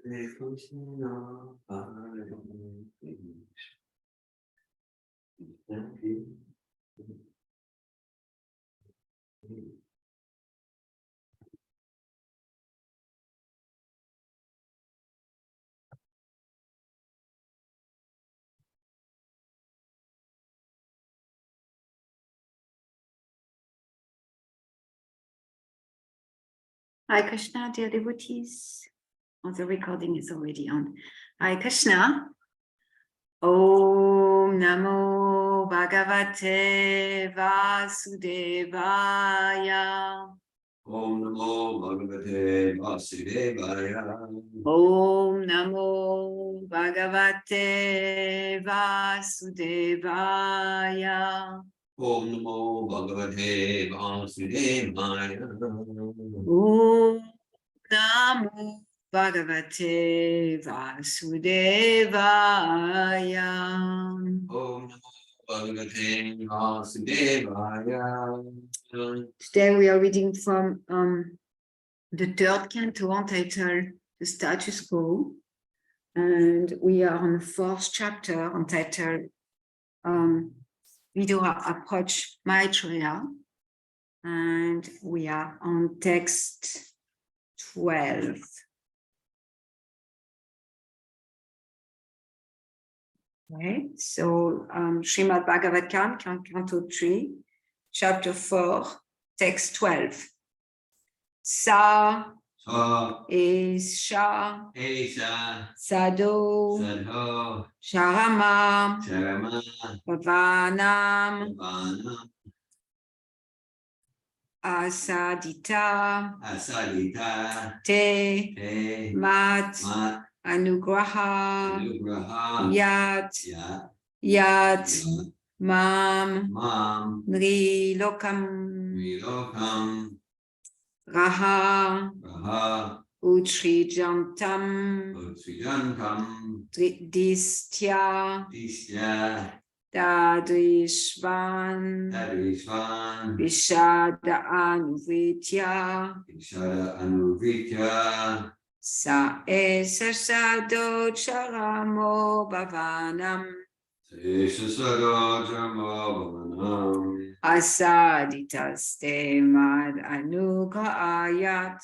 Hi Krishna, dear devotees. Oh, the recording is already on. Hi Krishna. Om Namo Bhagavate Vasudevaya. Om Namo Bhagavate Vasudevaya. Om Namo Bhagavate Vasudevaya. Om Namo Bhagavate Vasudevaya. Om Namo Bhagavate Vasudevaya. Om Namo Bhagavate Vasudevaya. Today we are reading from the third canto entitled The Status Quo, and we are on the fourth chapter entitled Vidura Approach Maitreya, and we are on text 12. Okay, so Srimad Bhagavatam, Canto 3, Chapter 4, Text 12. Sa is Sha, Sado, Sharama, Bhavanam, Asadita, Te, Mat, Anugraha, Yat, Mam, Nrilokam, Raha, Utrijantam, Distya, Dadrishvan, Vishada Anuvitya, Sa esa sado charamo bhavanam, Asaditas mad anugrahayat,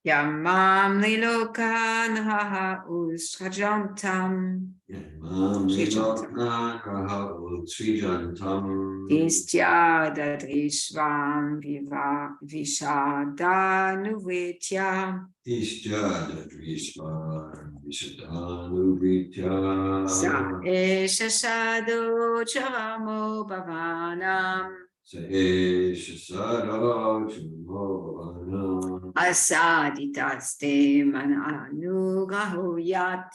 Yamam lilokan haha usrajantam, Istya dadrishvam vishadanuvetya, Sa esha sado charamo bhavanam, Asaditas mananugrahoyat,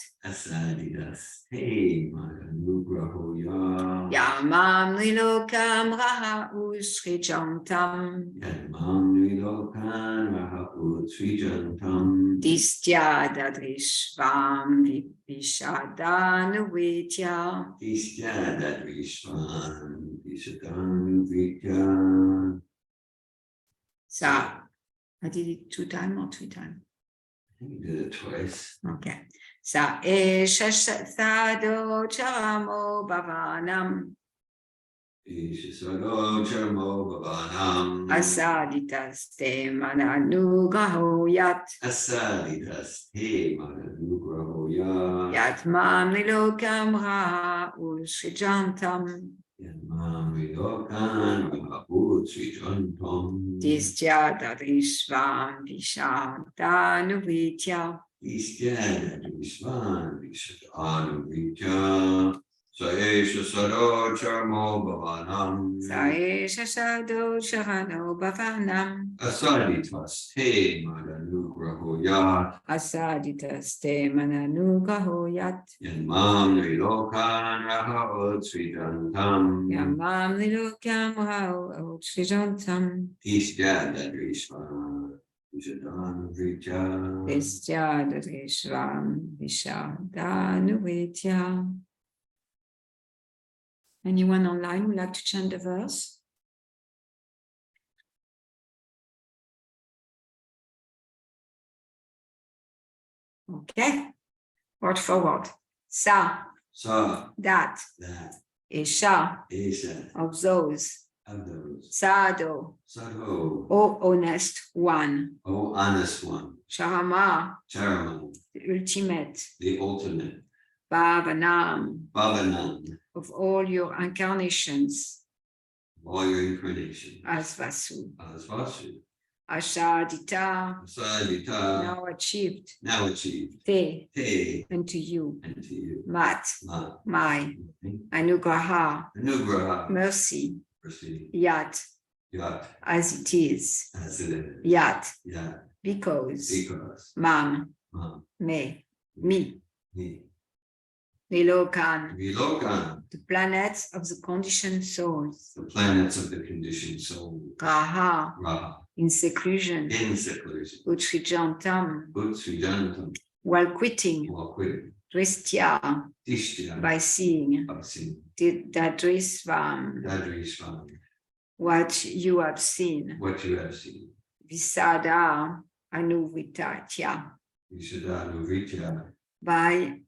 Yamam lilokam raha usrijantam, Distya dadrishvam vishadanuvetya, Sa, I did it 2 times or 3 times? You did it twice. Okay. Sa esha sado charamo bhavanam, Asaditas te mananugrahoyat, Yatmam nilokam ra usrijantam, Distya dadrishvam vishadanuvetya, Saesha Sarocharmo Bhavanam. Saesha sado charano bhavanam, Asaditas te mananugrahoyat. Asaditas te mananugrahoyat, Yanmam nilokan raha utsrijantam. Yamam nilokam ra usrijantam, Distya dadrishvam vishadanuvetya. Distya dadrishvam vishadanuvetya. Anyone online would like to chant the verse? Okay? Word for word. Sa, Sa, that, that, Isha, Isha, of those, of those. Sado, Sadho, O honest one, O honest one. Sharama, Charama, the ultimate, the ultimate. Bhavanam, Bhavanam, of all your incarnations, all your incarnation. as Vasu, As Vasu. Ashadita, Sadhita, now achieved, now achieved. Te, Te, unto you, and to you. Mat, Ma, my, Anugraha, Anugraha, mercy, mercy. Yat, Yat, as it is, as it is. Yat, Yat, because, because. Mam, Ma, me, me, Nilokan, Vilokan, the planets of the conditioned souls, the planets of the conditioned soul. Raha, Raha, in seclusion, in seclusion. Utrijantam, Utsujantam, while quitting, while quitting. Dristya, Tishtya, by seeing, Bhaksin, Dadrisvam, Dadrishvam, what you have seen, what you have seen. Visada, Anuvitatya, Visuddhanuvritya, by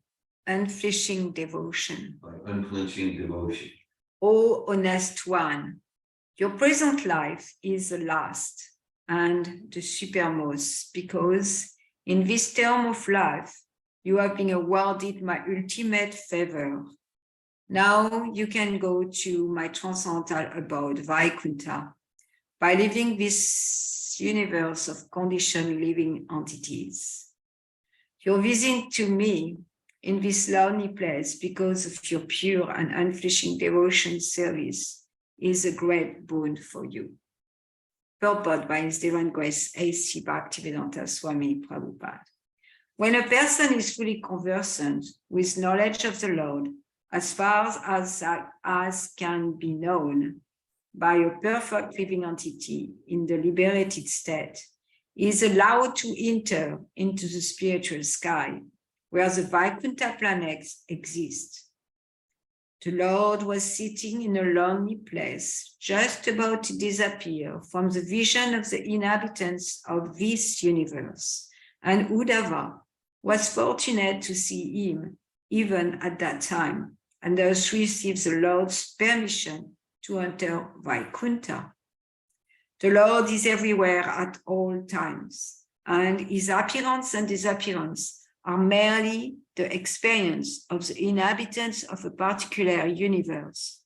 unflinching devotion. by unflinching devotion. O honest one, your present life is the last and the supermost, because in this term of life, you have been awarded my ultimate favor. Now you can go to my transcendental abode, Vaikuntha, by living this universe of conditioned living entities. Your visit to me in this lonely place because of your pure and unflinching devotion service is a great boon for you. Purport by His Divine Grace A.C. Bhaktivedanta Swami Prabhupada. When a person is fully conversant with knowledge of the Lord, as far as can be known by a perfect living entity in the liberated state, he is allowed to enter into the spiritual sky, where the Vaikuntha planets exist. The Lord was sitting in a lonely place, just about to disappear from the vision of the inhabitants of this universe, and Uddhava was fortunate to see him even at that time, and thus received the Lord's permission to enter Vaikuntha. The Lord is everywhere at all times, and his appearance and disappearance are merely the experience of the inhabitants of a particular universe.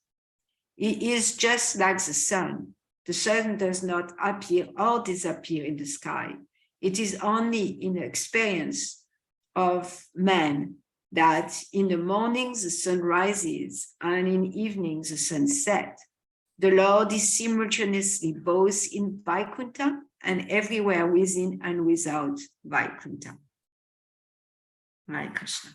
He is just like the sun. The sun does not appear or disappear in the sky. It is only in the experience of man that in the morning the sun rises and in evening the sun sets. The Lord is simultaneously both in Vaikuntha and everywhere within and without Vaikuntha. Hare Krishna.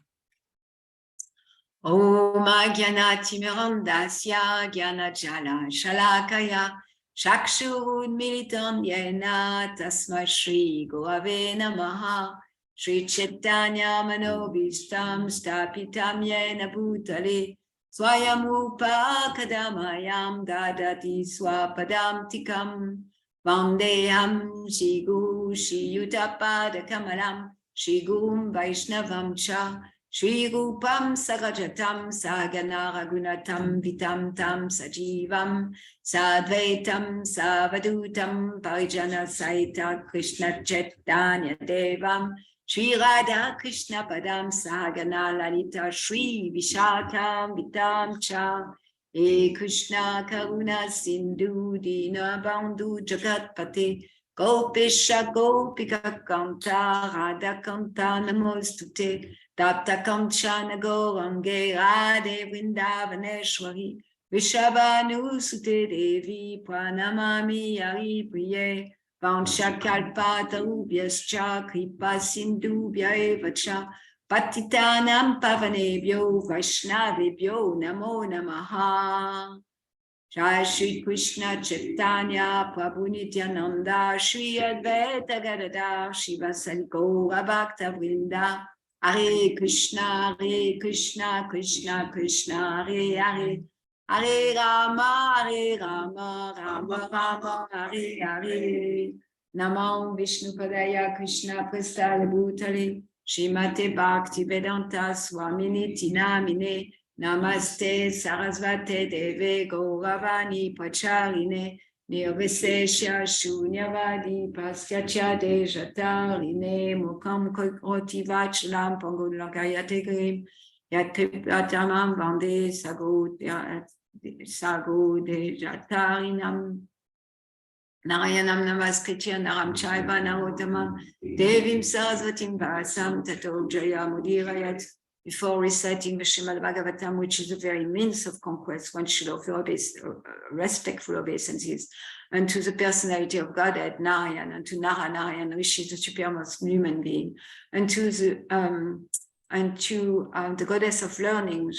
Om Jnanatimirandasya Jnanajala Shalakaya Chakshurun Militam Yena Tasma Shri Gurave Namaha Shri Chaitanya Manobishtam Stapitam Yena Bhutale Swayam Kadamayam Dadati Swapadam Tikam Vandeham Shigu Shiyutapada Kamalam Shigum Vaishnavam Cha Shri Rupam Sagajatam Sagana Ragunatam Vitam Tam Sajivam Sadvaitam Savadutam Parijana Saita Krishna Chaitanya Devam Shri Radha Krishna Padam Sagana Lalita Shri Vishakam Vitam Cha E Krishna Karuna Sindhu Dina Bandhu Jagatpate Gopesha Gopika Kanta Radha Kanta Namostute Tapta Kamchana Gorange Radhe Vrindavaneshwari Vishabhanu Sute Devi Pranamami Hari Priye Vanshakalpatarubhyascha Kripa Sindhubhya eva cha Patitanam Pavanebhyo Vaishnavebhyo Namo Namaha. Jai Shri Krishna Chaitanya Prabhu Nityananda Shri Advaita Gadadhar Shivasari Gaura Bhakta Vrinda Hare Krishna Krishna Krishna Hare Hare Hare Rama Rama Rama Hare Hare Namam Vishnu Padaya Krishna Prasthaya Bhutale Shrimate Bhakti Vedanta Swamini Namine Namaste Sarasvate Deve Gauravani Pacharine Nirvisesha Shunyavadi Pasyacha Dejatarine Mukam Kotivachalam Pangod Lankayate Grim Yatripatamam Vande Sago Dejatarinam Narayanam Namaskritya Naram Chaiva Narotamam Devim Sarasvatim Vasam Tato Jaya Mudirayat. Before reciting the Srimad Bhagavatam, which is the very means of conquest, one should offer respectful obeisances unto the personality of Godhead, Narayan, and to Narayan, which is the supremest human being, and to the goddess of learning,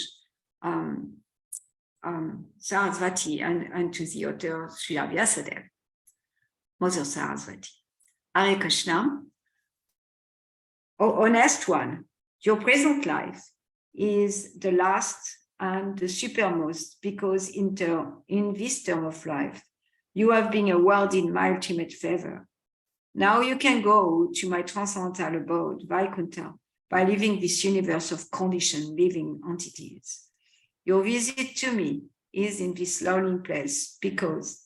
Sarasvati, and to the author Srila Vyasadeva, Mother Sarasvati. Hare Krishna. Oh, honest one. Your present life is the last and the supermost, because in this term of life, you have been awarded my ultimate favor. Now you can go to my transcendental abode, Vaikuntha, by living this universe of conditioned living entities. Your visit to me is in this lonely place because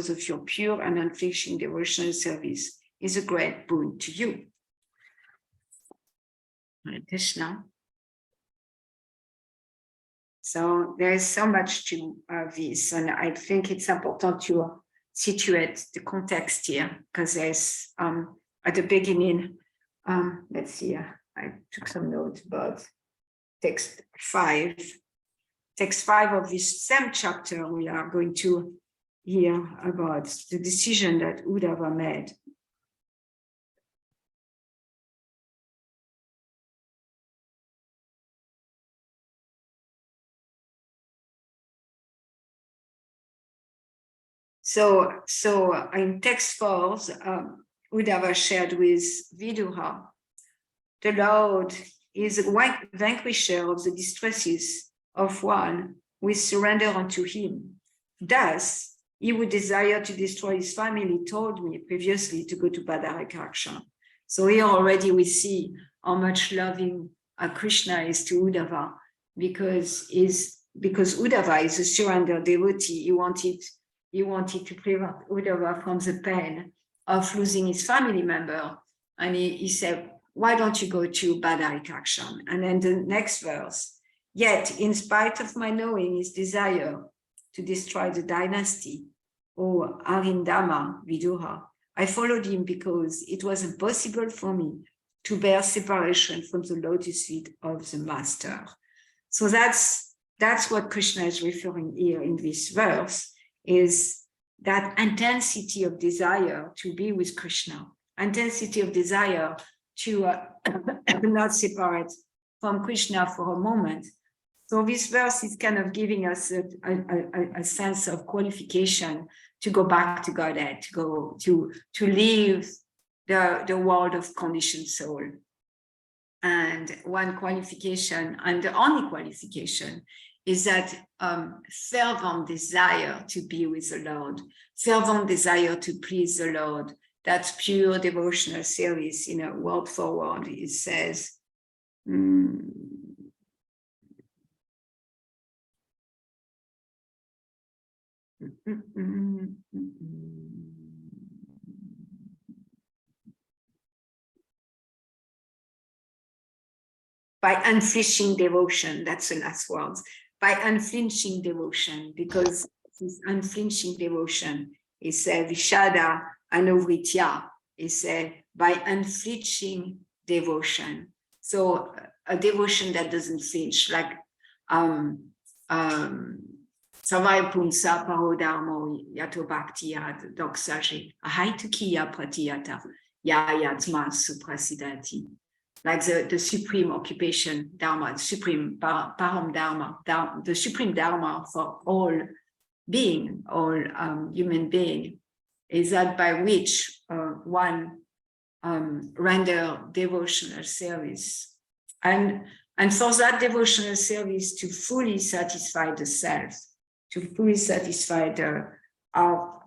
of your pure and unflinching devotional service is a great boon to you. Hare Krishna. So there is so much to this, and I think it's important to situate the context here, because there's at the beginning, let's see, I took some notes about text 5. Text 5 of this same chapter, we are going to hear about the decision that Uddhava made. So in text 4, Uddhava shared with Vidura, the Lord is a vanquisher of the distresses of one who is surrender unto him. Thus, he would desire to destroy his family, told me previously to go to Badarakaksha. So here already we see how much loving Krishna is to Uddhava, because Uddhava is a surrender devotee. He wanted to prevent Uddhava from the pain of losing his family member. And he said, why don't you go to Badarikaksha? And then the next verse, yet in spite of my knowing his desire to destroy the dynasty, O Arindama Vidura, I followed him because it was impossible for me to bear separation from the lotus feet of the master. So that's what Krishna is referring here in this verse, is that intensity of desire to be with Krishna, intensity of desire to not separate from Krishna for a moment. So this verse is kind of giving us a sense of qualification to go back to Godhead, to go to leave the world of conditioned soul. And one qualification, and the only qualification, is that fervent desire to be with the Lord, fervent desire to please the Lord. That's pure devotional service, word for word. It says, by unflinching devotion, that's the last words, by unflinching devotion, because this unflinching devotion is Vishada Anuvritya, is by unflinching devotion. So a devotion that doesn't flinch, like Savai Punsa Parodharmo Yato Bhaktiyat Doksaji Ahaitukiya Pratiyata Yayatma Suprasidati. Like the supreme occupation dharma, the supreme param dharma, the supreme dharma for all being, all human being, is that by which one render devotional service, and for that devotional service to fully satisfy the self, to fully satisfy our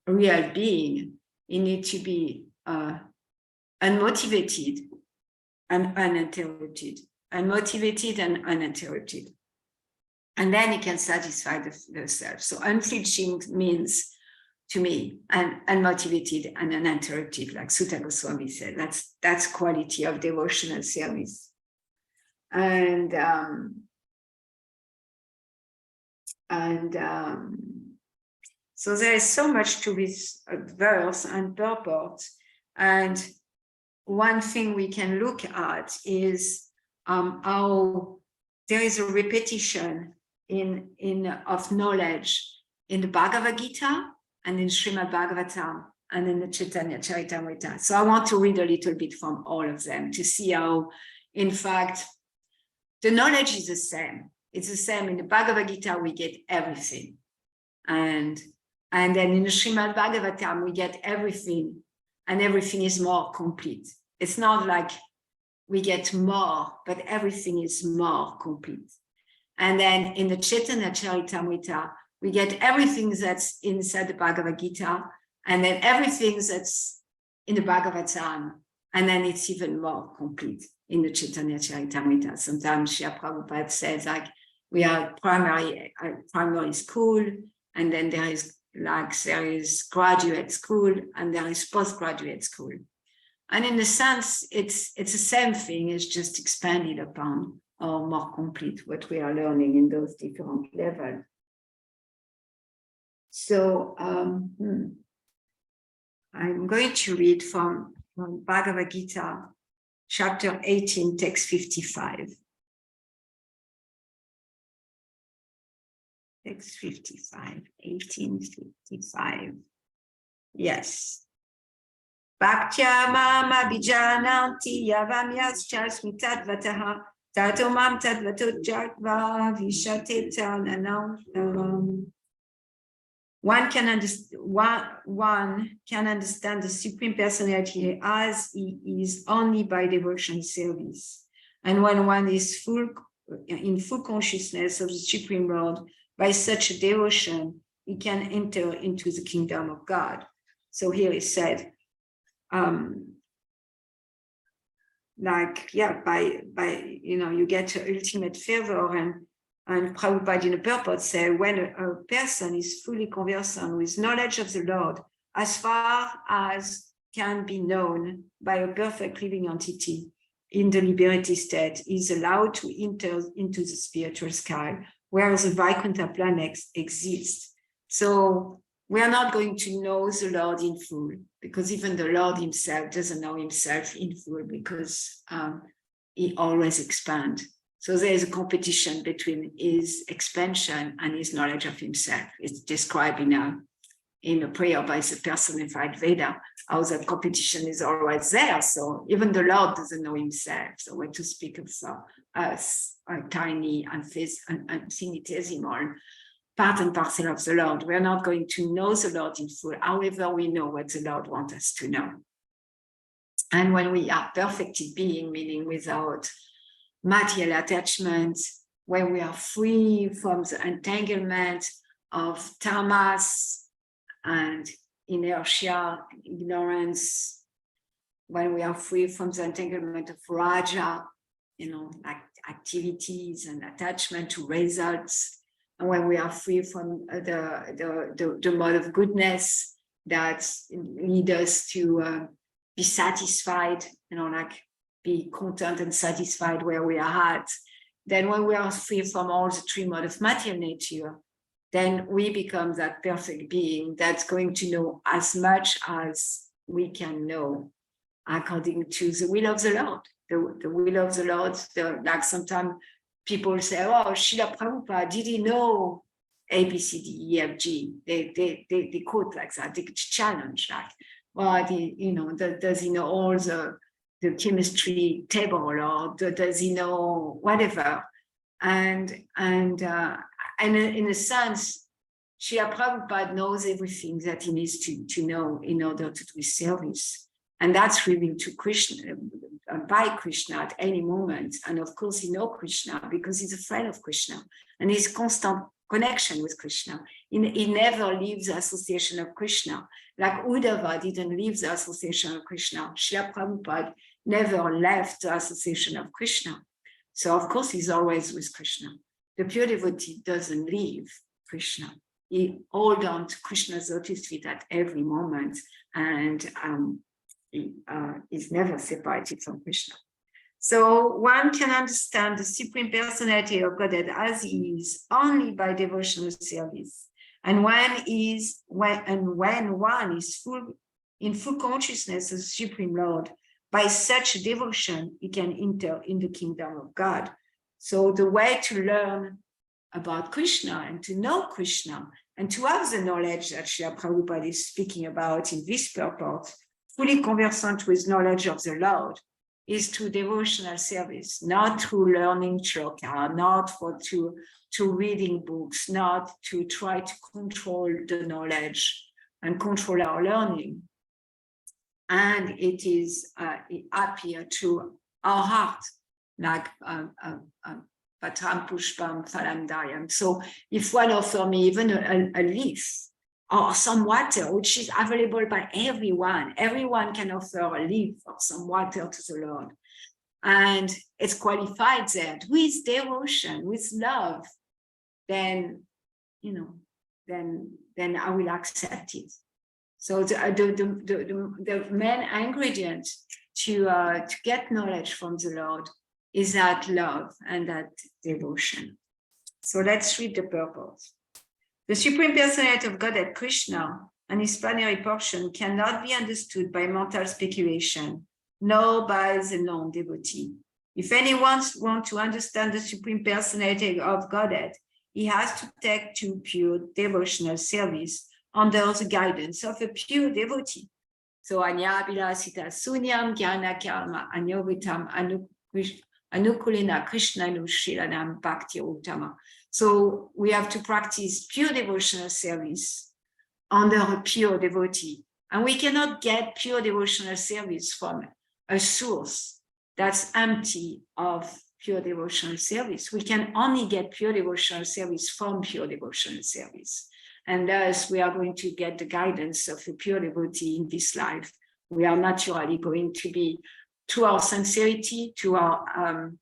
real being, it needs to be unmotivated and uninterrupted, unmotivated and uninterrupted. And then it can satisfy the self. So unflinching means, to me, unmotivated and uninterrupted, like Sutta Goswami said. That's quality of devotional service. And so there is so much to this verse and purport. And one thing we can look at is how there is a repetition of knowledge in the Bhagavad Gita and in Srimad Bhagavatam and in the Chaitanya Charitamrita. So I want to read a little bit from all of them to see how, in fact, the knowledge is the same. It's the same. In the Bhagavad Gita, we get everything. And then in the Srimad Bhagavatam, we get everything, and everything is more complete. It's not like we get more, but everything is more complete. And then in the Chaitanya Charitamrita, we get everything that's inside the Bhagavad Gita, and then everything that's in the Bhagavatam, and then it's even more complete in the Chaitanya Charitamrita. Sometimes Srila Prabhupada says, like, we are primary school, and then there is graduate school, and there is postgraduate school. And in a sense, it's the same thing, it's just expanded upon or more complete what we are learning in those different levels. So I'm going to read from Bhagavad Gita, chapter 18, text 55. Text 55, 1855. Yes. Bhaktya mam abhijananti yavam yaschasmitat vataha tato mam tadvato jatva vishate tananam. One can understand the Supreme Personality as he is only by devotion service. And when one is in full consciousness of the Supreme Lord, by such a devotion, he can enter into the kingdom of God. So here he said, you get ultimate favor, and Prabhupada in the purport say, when a person is fully conversant with knowledge of the Lord, as far as can be known by a perfect living entity in the liberated state, is allowed to enter into the spiritual sky, where the Vaikuntha planet exists. So we are not going to know the Lord in full, because even the Lord himself doesn't know himself in full, because he always expands. So there is a competition between his expansion and his knowledge of himself. It's described in a prayer by the personified Veda, how that competition is always there. So even the Lord doesn't know himself. So when to speak of us, a tiny and infinitesimal part and parcel of the Lord, we're not going to know the Lord in full. However, we know what the Lord wants us to know. And when we are perfected being, meaning without material attachment, when we are free from the entanglement of tamas and inertia, ignorance, when we are free from the entanglement of raja, like activities and attachment to results, and when we are free from the mode of goodness that lead us to be satisfied, be content and satisfied where we are at, then when we are free from all the three modes of material nature, then we become that perfect being that's going to know as much as we can know according to the will of the Lord. The will of the Lord, like sometimes people say, oh, Srila Prabhupada, did he know A, B, C, D, E, F, G? They quote like that, they challenge like, well, does he know all the chemistry table, or does he know whatever? And in a sense, Srila Prabhupada knows everything that he needs to know in order to do service. And that's revealed to Krishna, by Krishna at any moment. And of course, he knows Krishna because he's a friend of Krishna. And he's constant connection with Krishna. He never leaves the association of Krishna. Like Uddhava didn't leave the association of Krishna. Srila Prabhupada never left the association of Krishna. So of course he's always with Krishna. The pure devotee doesn't leave Krishna. He holds on to Krishna's lotus feet at every moment, and he is never separated from Krishna. So one can understand the Supreme Personality of Godhead as he is only by devotional service. And when one is in full consciousness of the Supreme Lord, by such devotion, he can enter in the kingdom of God. So the way to learn about Krishna and to know Krishna and to have the knowledge that Srila Prabhupada is speaking about in this purport, fully conversant with knowledge of the Lord, is through devotional service, not through learning shloka, not to reading books, not to try to control the knowledge and control our learning. And it is appear to our heart, like Patram Pushpam Phalam Dayam. So if one offer me even a leaf or some water, which is available by everyone can offer a leaf or some water to the Lord. And it's qualified there with devotion, with love, then, then I will accept it. So the main ingredient to get knowledge from the Lord is that love and that devotion. So let's read the purport. The Supreme Personality of Godhead, Krishna, and his plenary portion cannot be understood by mental speculation, nor by the non-devotee. If anyone wants to understand the Supreme Personality of Godhead, he has to take to pure devotional service under the guidance of a pure devotee. So Anya Bilasita Sunyam Gyana Karma Anyovitam Anukulina Krishna Nushilanam Bhakti Uttama. So we have to practice pure devotional service under a pure devotee. And we cannot get pure devotional service from a source that's empty of pure devotional service. We can only get pure devotional service from pure devotional service. And thus we are going to get the guidance of a pure devotee in this life. We are naturally going to be, to our sincerity, to our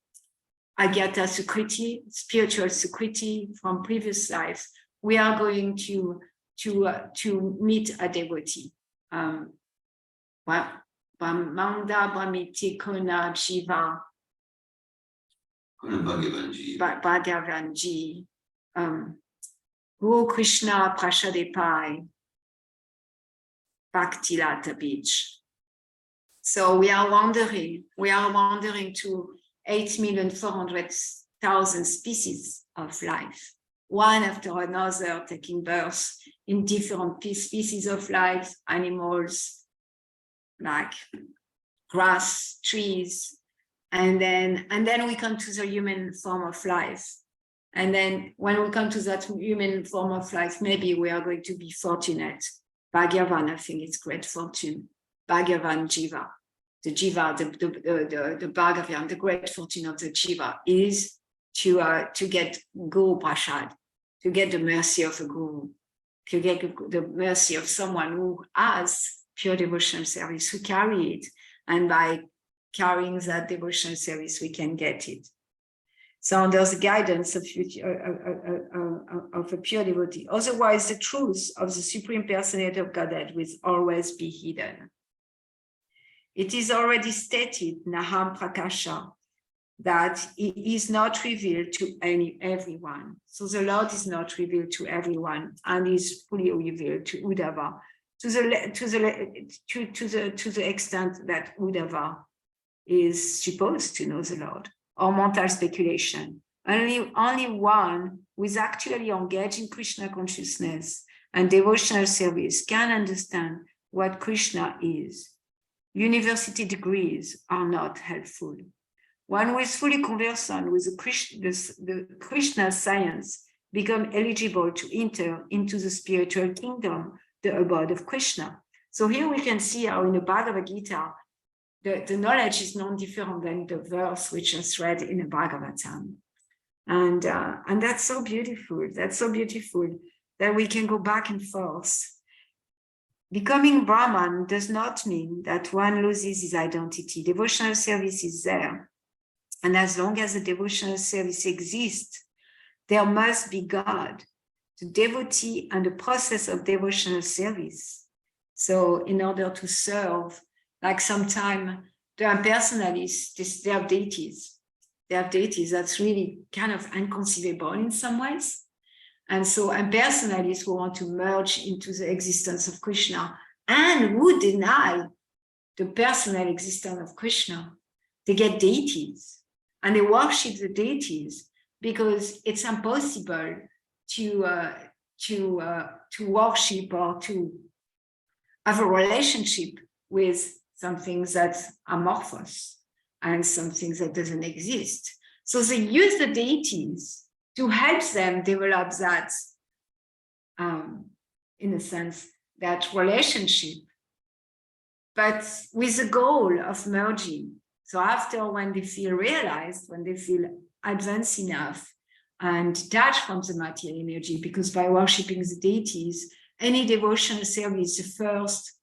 Agyata Sukriti, spiritual Sukriti from previous lives, we are going to meet a devotee. Manda Bhamiti Kona Jiva Bhagavanji Guru Krishna Prashadepai Bhakti Lata Beach. So we are wandering to 8,400,000 species of life, one after another, taking birth in different species of life, animals like grass, trees, and then we come to the human form of life. And then when we come to that human form of life, maybe we are going to be fortunate. Bhagavan, I think it's great fortune. Bhagavan Jiva. The Jiva, the Bhagavan, the great fortune of the Jiva is to get Guru Prasad, to get the mercy of a Guru, to get the mercy of someone who has pure devotional service, who carry it. And by carrying that devotional service, we can get it. So under the guidance of a pure devotee. Otherwise, the truth of the Supreme Personality of Godhead will always be hidden. It is already stated, Naham Prakasha, that it is not revealed to everyone. So the Lord is not revealed to everyone and is fully revealed to Uddhava, to the extent that Uddhava is supposed to know the Lord, or mental speculation. Only one who is actually engaged in Krishna consciousness and devotional service can understand what Krishna is. University degrees are not helpful. One who is fully conversant with the Krishna science become eligible to enter into the spiritual kingdom, the abode of Krishna. So here we can see how in the Bhagavad Gita, the knowledge is non-different than the verse which is read in the Bhagavatam. And that's so beautiful. That's so beautiful that we can go back and forth. Becoming Brahman does not mean that one loses his identity. Devotional service is there. And as long as the devotional service exists, there must be God, the devotee, and the process of devotional service. So in order to serve, like sometimes the impersonalists, they have deities. They have deities that's really kind of inconceivable in some ways. And so impersonalists who want to merge into the existence of Krishna and who deny the personal existence of Krishna, they get deities and they worship the deities because it's impossible to worship or to have a relationship with something that's amorphous and something that doesn't exist. So they use the deities to help them develop that, in a sense, that relationship, but with the goal of merging. So after, when they feel realized, when they feel advanced enough and detached from the material energy, because by worshiping the deities, any devotional service, the first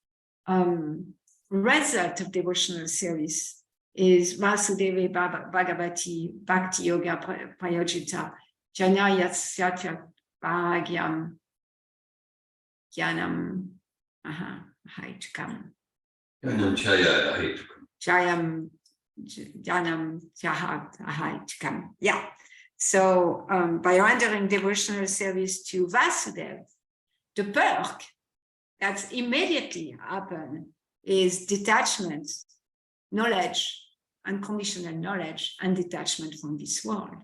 result of devotional service is Vasudeva Bhagavati Bhakti Yoga Prayojita Janayat Bhagyam Jnanam Haitukam. Jayam Jnanam Haitukam. Yeah. So by rendering devotional service to Vasudeva, the perk that immediately happen is detachment, knowledge, unconditional knowledge, and detachment from this world.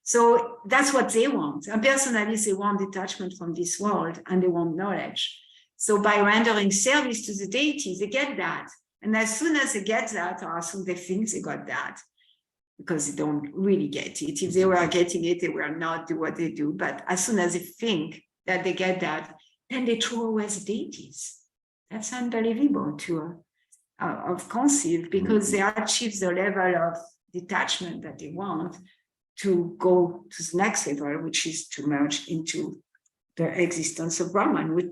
So that's what they want. And personally, they want detachment from this world and they want knowledge. So by rendering service to the deities, they get that. And as soon as they get that, or as soon as they think they got that, because they don't really get it. If they were getting it, they will not do what they do. But as soon as they think that they get that, then they throw away the deities. That's unbelievable to of conceive, because they achieve the level of detachment that they want to go to the next level, which is to merge into the existence of Brahman, which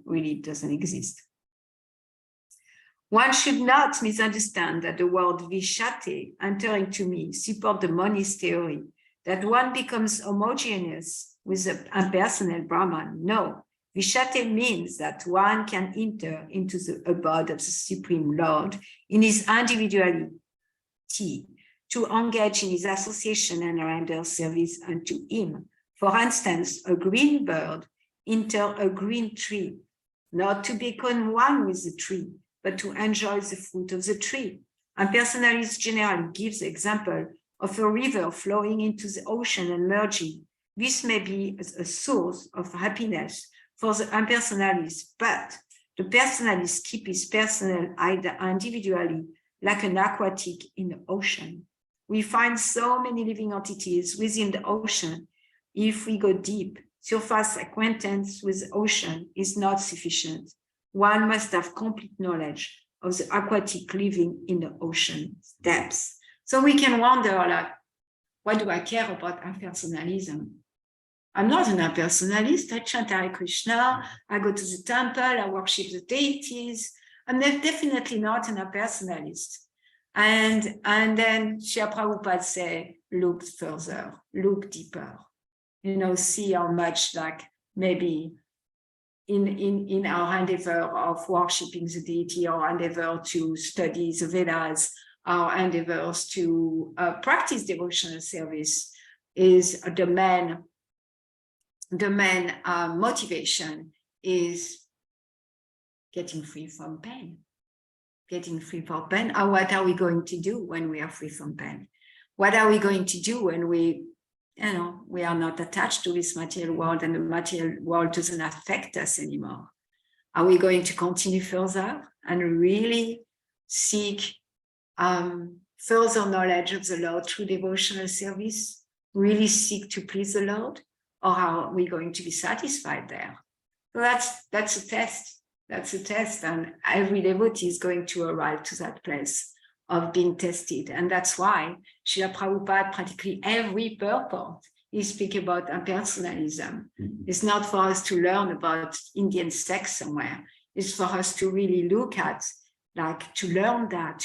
really doesn't exist. One should not misunderstand that the word vishate, entering to me, support the monist theory, that one becomes homogeneous with the impersonal Brahman. No, vishate means that one can enter into the abode of the Supreme Lord in his individuality, to engage in his association and render service unto him. For instance, a green bird enter a green tree, not to become one with the tree, but to enjoy the fruit of the tree. And personalist generally gives the example of a river flowing into the ocean and merging. This may be a source of happiness for the impersonalist, but the personalist keeps his personal individuality like an aquatic in the ocean. We find so many living entities within the ocean. If we go deep, surface acquaintance with the ocean is not sufficient. One must have complete knowledge of the aquatic living in the ocean depths. So we can wonder, like, why do I care about impersonalism? I'm not an impersonalist. I chant Hare Krishna, I go to the temple, I worship the deities. I'm definitely not an impersonalist. And then Srila Prabhupada say, look further, look deeper, see how much, like, maybe in our endeavor of worshiping the deity, our endeavor to study the Vedas, our endeavors to practice devotional service is the main motivation is getting free from pain. Getting free from pain. Or what are we going to do when we are free from pain? What are we going to do when we are not attached to this material world and the material world doesn't affect us anymore? Are we going to continue further and really seek further knowledge of the Lord through devotional service? Really seek to please the Lord? Or are we going to be satisfied there? So that's a test. That's a test, and every devotee is going to arrive to that place of being tested. And that's why Srila Prabhupada, practically every purport, he speaks about impersonalism. It's not for us to learn about Indian sex somewhere. It's for us to really look at, like, to learn that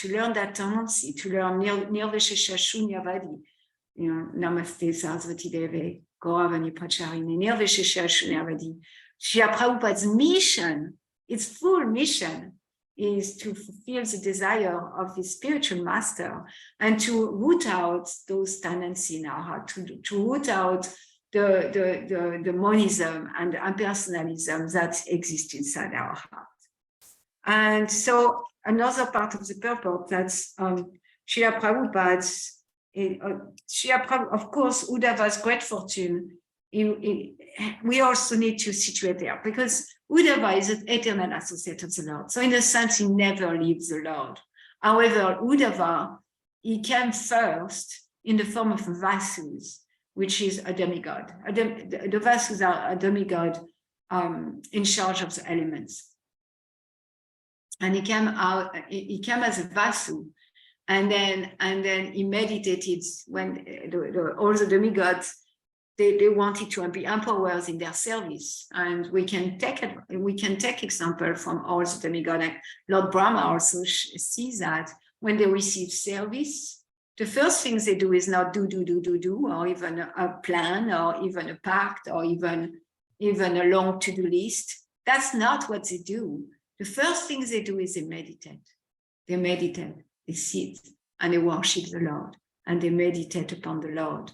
tendency, to learn Nirvishesha Shunyavadi, you know, Namaste Sarasvati Deve, Gauravani Pracharini, Nirvishesha Shunyavadi. Srila Prabhupada's mission, its full mission, is to fulfill the desire of the spiritual master and to root out those tendencies in our heart, to root out the monism and the impersonalism that exists inside our heart. And so another part of the purport that's Srila Prabhupada's, of course, Uddhava's great fortune, we also need to situate there because Uddhava is an eternal associate of the Lord. So in a sense, he never leaves the Lord. However, Uddhava, he came first in the form of Vasus, which is a demigod. The Vasus are a demigod in charge of the elements. And he came as a Vasu, and then he meditated when all the demigods, they wanted to be emperors in their service. And we can take example from all the demigods. Like Lord Brahma also sees that when they receive service, the first things they do is not do, or even a plan, or even a pact, or even a long to-do list. That's not what they do. The first things they do is they meditate. They sit, and they worship the Lord, and they meditate upon the Lord,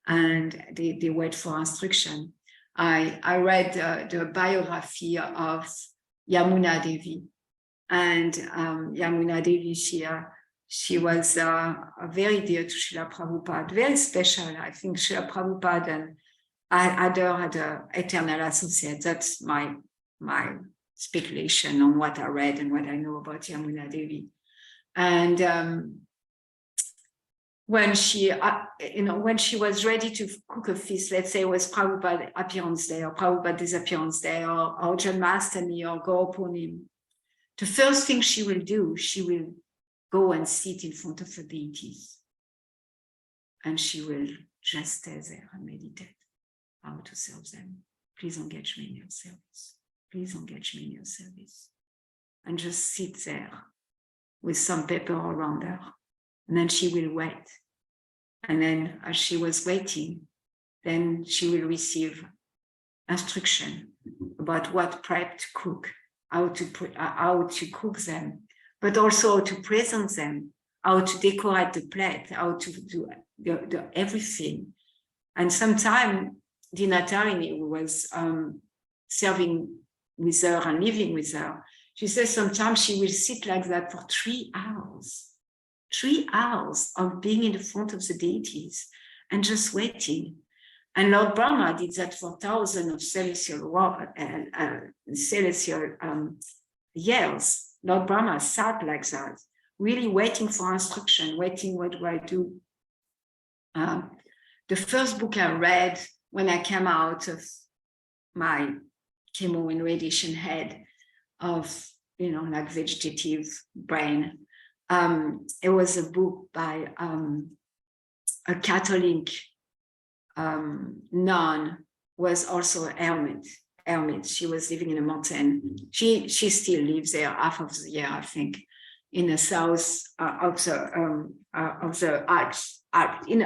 and they wait for instruction. I read the biography of Yamuna Devi, and Yamuna Devi, she was very dear to Srila Prabhupada, very special. I think Srila Prabhupada and Adar had an eternal associate. That's my speculation on what I read and what I know about Yamuna Devi. And when she was ready to cook a feast, let's say it was Prabhupada appearance day or Prabhupada disappearance day or Janmashtami or Gaurapunim, the first thing she will do, she will go and sit in front of the deities. And she will just stay there and meditate how to serve them. Please engage me in your service. Please engage me in your service. And just sit there with some paper around her. And then she will wait. And then as she was waiting, then she will receive instruction about what prep to cook, how to cook them, but also how to present them, how to decorate the plate, how to do everything. And sometime Dinatarini, who was serving with her and living with her, she says sometimes she will sit like that for 3 hours. 3 hours of being in the front of the deities and just waiting. And Lord Brahma did that for thousands of celestial years. Lord Brahma sat like that, really waiting for instruction, waiting, what do I do? The first book I read when I came out of my chemo and radiation head of, like vegetative brain, it was a book by a Catholic nun, was also a hermit. She was living in a mountain. She still lives there half of the year, I think, in the south of the Alps, in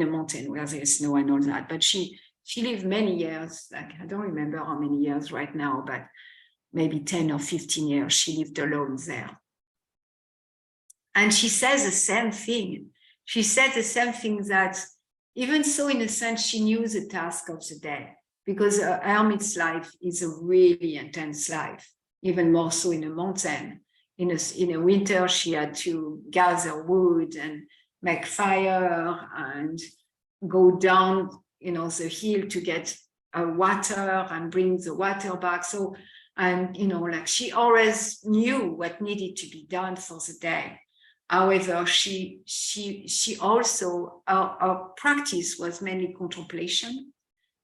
a mountain where there is snow and all that. But she lived many years. Like, I don't remember how many years right now, but maybe 10 or 15 years. She lived alone there. And she says the same thing. She said the same thing, that even so, in a sense, she knew the task of the day, because a hermit's life is a really intense life, even more so in a mountain. In a winter, she had to gather wood and make fire and go down, the hill to get water and bring the water back. So, and, like she always knew what needed to be done for the day. However, she also, our practice was mainly contemplation,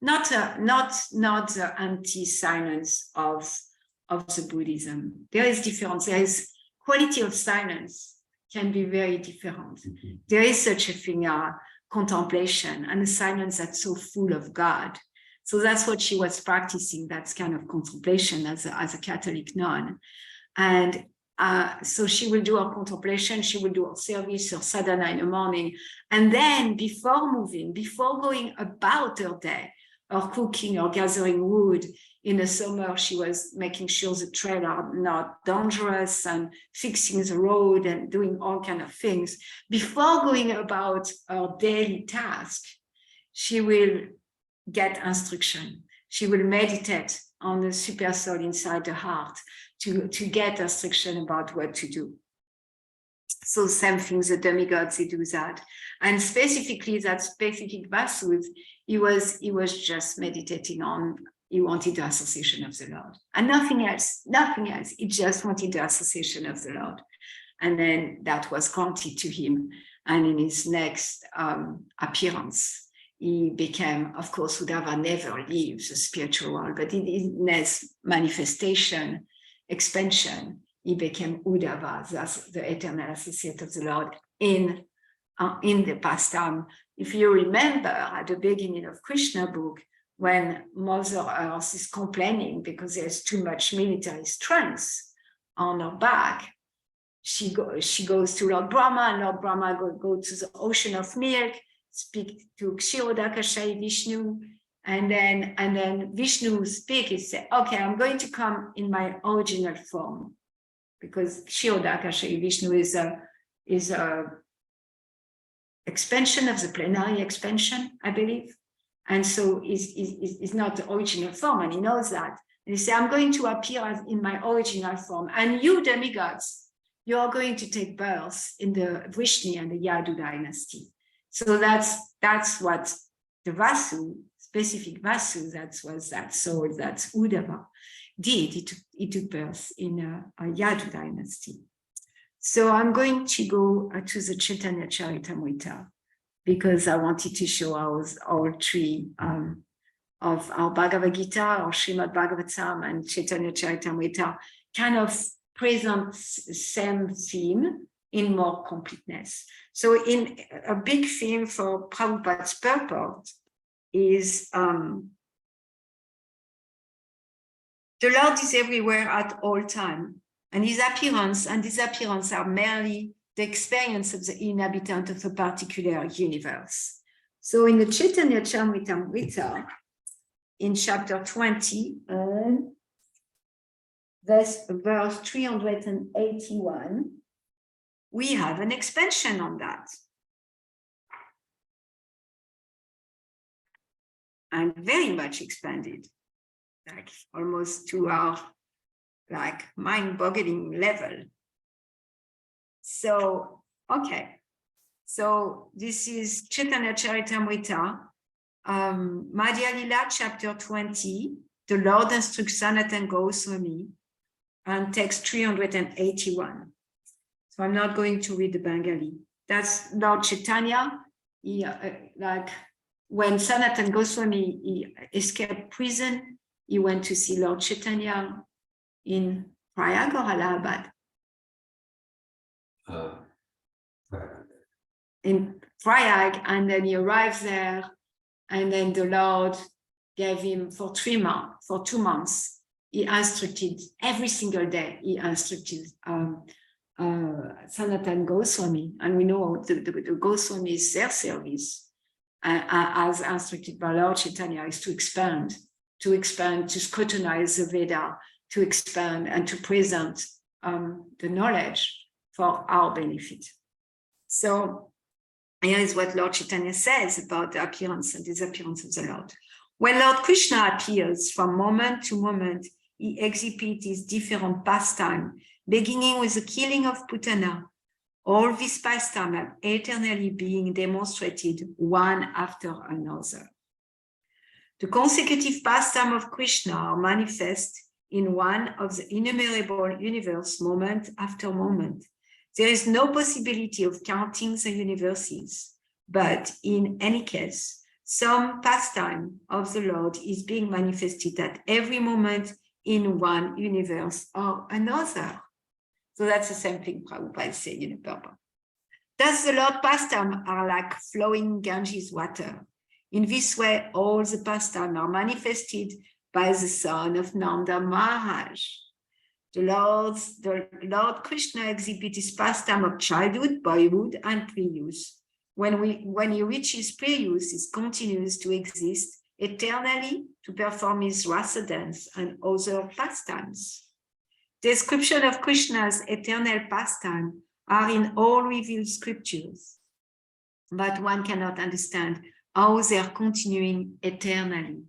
not the anti-silence of the Buddhism. There is difference. There is quality of silence, can be very different. There is such a thing, contemplation, and a silence that's so full of God. So that's what she was practicing, that kind of contemplation as a Catholic nun. And so she will do her contemplation, she will do her service, her sadhana in the morning. And then before moving, before going about her day, or cooking or gathering wood, in the summer, she was making sure the trail are not dangerous and fixing the road and doing all kind of things. Before going about her daily task, she will get instruction. She will meditate on the super soul inside the heart to get instruction about what to do. So same thing, the demigods, they do that. And specifically that specific Vasu, he was just meditating on, he wanted the association of the Lord. And nothing else. He just wanted the association of the Lord. And then that was granted to him. And in his next appearance, he became, of course, Uddhava never leaves the spiritual world, but in his next manifestation, expansion, he became Uddhava, thus the eternal associate of the Lord in the pastime. If you remember at the beginning of Krishna book, when Mother Earth is complaining because there's too much military strength on her back, she goes to Lord Brahma, and Lord Brahma go to the ocean of milk, speak to Kshirodakashayi Vishnu, and then Vishnu speak and say, okay, I'm going to come in my original form, because Kshirodakashayi Vishnu is a expansion of the plenary expansion, I believe. And so is not the original form, and he knows that. And he said, I'm going to appear as in my original form. And you demigods, you are going to take birth in the Vrishni and the Yadu dynasty. So that's what the Vasu, specific Vasu, that was that soul, that's Uddhava, did. He took birth in a Yadu dynasty. So I'm going to go to the Chaitanya Charitamrita, because I wanted to show our three of our Bhagavad Gita, our Srimad Bhagavatam, and Chaitanya Charitamrita kind of present same theme in more completeness. So in a big theme for Prabhupada's purport is the Lord is everywhere at all time, and his appearance and disappearance are merely the experience of the inhabitant of a particular universe. So in the Chaitanya Charitamrita, in chapter 20, verse 381, we have an expansion on that. And very much expanded, like almost to our mind-boggling level. So, okay. So this is Chaitanya Charitamrita, Madhya Lila, chapter 20. The Lord instructs Sanatana Goswami, and text 381. So I'm not going to read the Bengali. That's Lord Chaitanya. He, when Sanatana Goswami he escaped prison, he went to see Lord Chaitanya in Prayag or Allahabad? In Prayag, and then he arrives there, and then the Lord gave him for 2 months, he instructed every single day, he instructed Sanatana Goswami, and we know the Goswamis, their service, as instructed by Lord Chaitanya, is to expand, to scrutinize the Veda, to expand and to present the knowledge for our benefit. So here is what Lord Chaitanya says about the appearance and disappearance of the Lord. When Lord Krishna appears from moment to moment, he exhibits his different pastime, beginning with the killing of Putana. All these pastimes are eternally being demonstrated one after another. The consecutive pastime of Krishna are manifest in one of the innumerable universe moment after moment. There is no possibility of counting the universes, but in any case, some pastime of the Lord is being manifested at every moment in one universe or another. So that's the same thing Prabhupada is saying in the purport. Thus the Lord pastime are like flowing Ganges water. In this way, all the pastime are manifested by the son of Nanda Maharaj. The Lord Krishna exhibits his pastime of childhood, boyhood, and pre-youth. When he reaches pre-youth, he continues to exist eternally to perform his rasa dance and other pastimes. Description of Krishna's eternal pastime are in all revealed scriptures, but one cannot understand how they are continuing eternally.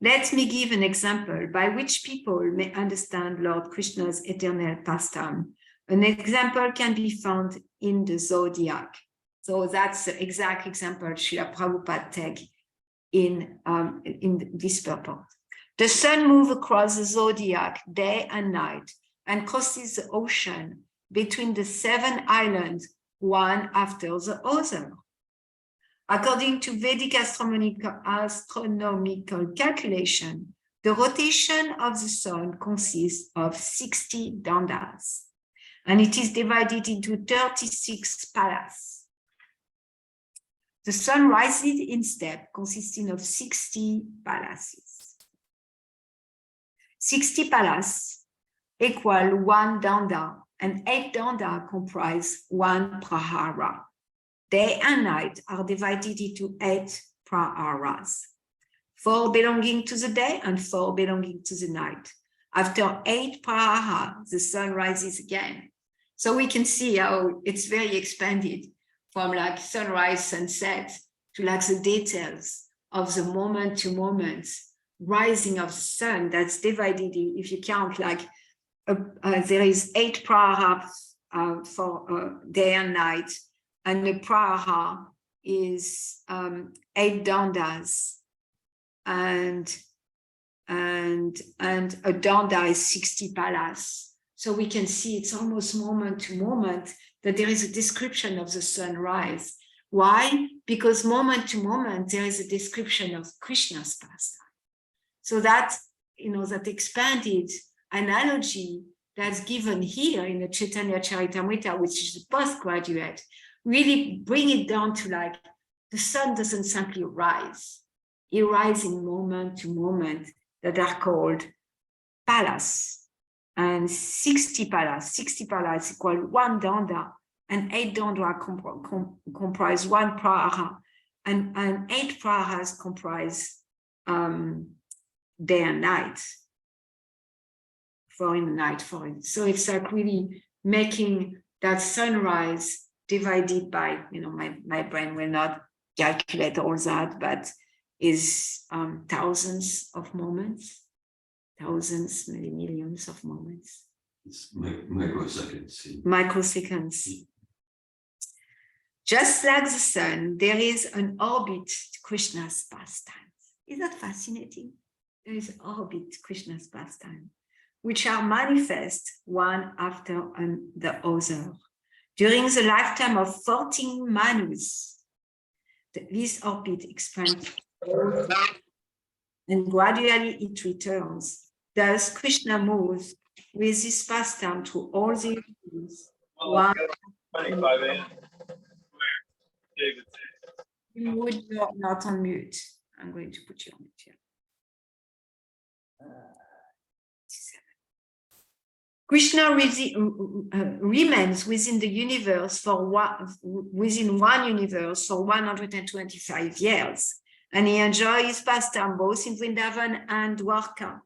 Let me give an example by which people may understand Lord Krishna's eternal pastime. An example can be found in the zodiac. So that's the exact example Srila Prabhupada takes in this purport. The sun moves across the zodiac day and night and crosses the ocean between the 7 islands, one after the other. According to Vedic astronomical calculation, the rotation of the sun consists of 60 dandas, and it is divided into 36 palas. The sun rises in step, consisting of 60 palaces. 60 palas equal 1 danda, and 8 danda comprise 1 prahara. Day and night are divided into 8 praharas, 4 belonging to the day and 4 belonging to the night. After 8 prahara, the sun rises again. So we can see how it's very expanded from like sunrise, sunset to like the details of the moment to moment rising of the sun that's divided in, if you count like there is 8 prahara for day and night, and the prahara is 8 dandas, and a danda is 60 palas. So we can see it's almost moment to moment that there is a description of the sunrise. Why? Because moment to moment there is a description of Krishna's pastime. So that, that expanded analogy that's given here in the Chaitanya Charitamrita, which is the postgraduate, really bring it down to like the sun doesn't simply rise. It rises in moment to moment that are called palas. And 60 palas equal 1 danda, and 8 danda comprise 1 prahara, and 8 praharas comprise day and night. For in the night for it. So it's like really making that sunrise divided by, my brain will not calculate all that, but is thousands of moments, thousands, maybe millions of moments. It's microseconds. Microseconds. Just like the sun, there is an orbit to Krishna's pastime. Is that fascinating? There is an orbit to Krishna's pastime, which are manifest one after the other. During the lifetime of 14 Manus, this orbit expands and gradually it returns. Thus, Krishna moves with this pastime through all the universe. You would not on mute. I'm going to put you on mute here. Krishna remains within the universe within one universe for 125 years, and he enjoys his pastime both in Vrindavan and Dwarka.